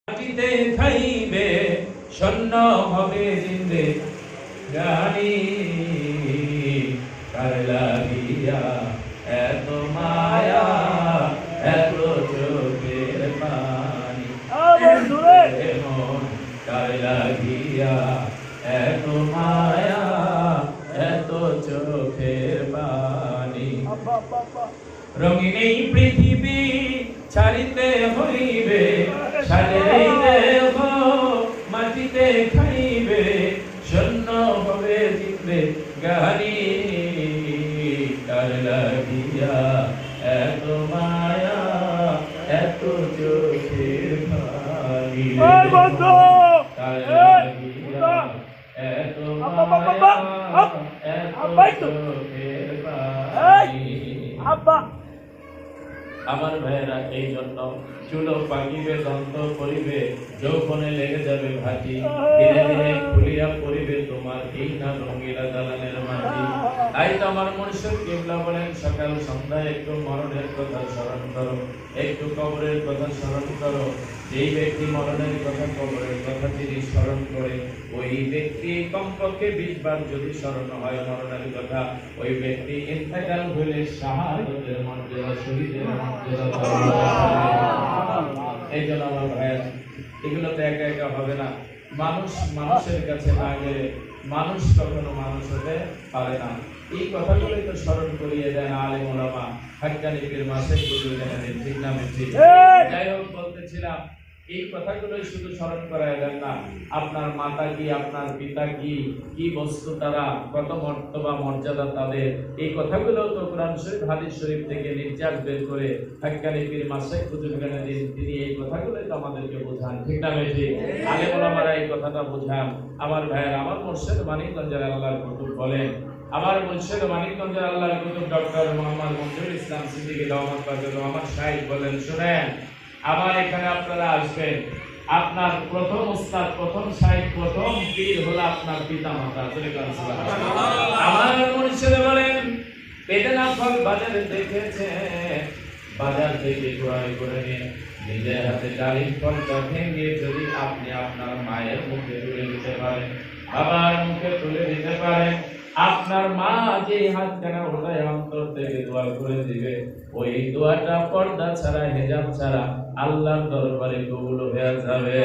মাটিতে খাইবে শূন্য হবে জিন্দে গানি কার লাগিয়া এত মায়া এত চোখের পানি মন কার লাগিয়া এত মায়া এত চোখের পানি রঙিন এই পৃথিবী ছাড়িতে হইবে সাজেই দেহ মাটিতে খাইবে শূন্য হবে জিন্দে গানি কার লাগিয়া এত মায়া এত চোখের পানি কার লাগিয়া এত মায়া এত চোখের পানি আমার ভাইয়েরা এই জন্য চুলো পাকিবে দন্ত করিবে যৌবনে লেগে যাবে ভাটি ধীরে ধীরে খুলিয়া পড়িবে তোমার এই না রঙিলা দালানের মাটি তাই তো আমার মুর্শিদ কিবলা বলেন সকাল সন্ধ্যায় একটু মরণের কথা স্মরণ করো একটু কবরের কথা স্মরণ করো যেই ব্যক্তি মরণের কথা কবরের কথা তিনি স্মরণ করে ওই ব্যক্তি কমপক্ষে 20 বার যদি স্মরণ হয় মরণের কথা ওই ব্যক্তি ইন্তেকাল হলে শাহাদাতের মর্যাদা শহীদের মর্যাদা এই জন্য আমার ভাইয়েরা এগুলো তো একা একা হবে না মানুষ মানুষের কাছে না গেলে মানুষ কখনো মানুষ হতে পারে না এই কথাগুলোই তো স্মরণ করিয়ে দেন আলেম ওলামা হাক্কানি পীর মাসের ঠিক না ঠিক যাই হোক বলতেছিলাম এই কথাগুলোই শুধু স্মরণ করায় দেন না আপনার মাতা কি আপনার পিতা কি কি বস্তু তারা কত মর্তবা মর্যাদা তাদের এই কথাগুলো তো কোরআন শরীফ হাদিস শরীফ থেকে নির্যাস বের করে হাক্কানি পীর মাসেক হুজুরগানে তিনি এই কথাগুলোই তো আমাদেরকে বোঝান ঠিক না ঠিক আলেম ওলামারা এই কথাটা বোঝান আমার ভাইয়ের আমার মুর্শিদ মানিকগঞ্জের আল্লাহর কুতুব বলেন আমার মুর্শিদ মানিকগঞ্জের আল্লাহর কুতুব ডক্টর মোহাম্মদ মঞ্জুর ইসলাম সিদ্দিকী দাওয়াত বাজল আমার শাইখ বলেন শুনেন আবার এখানে আপনারা আসবেন আপনার প্রথম উস্তাদ প্রথম শাইখ প্রথম পীর হলো আপনার পিতামাতা আমার মুর্শিদ বলেন বেদনা ফল বাজারে দেখেছে বাজার থেকে ক্রয় করে নিয়ে নিজের হাতে ডালিম ফলটা ভেঙে যদি আপনি আপনার মায়ের মুখে তুলে দিতে পারেন বাবার মুখে তুলে দিতে পারেন আপনার মা যে হাতখানা ওঠায় অন্তর থেকে দোয়া করে দিবে ওই দোয়াটা পর্দা ছাড়া হেজাব ছাড়া আল্লাহর দরবারে কবুল হয়ে যাবে।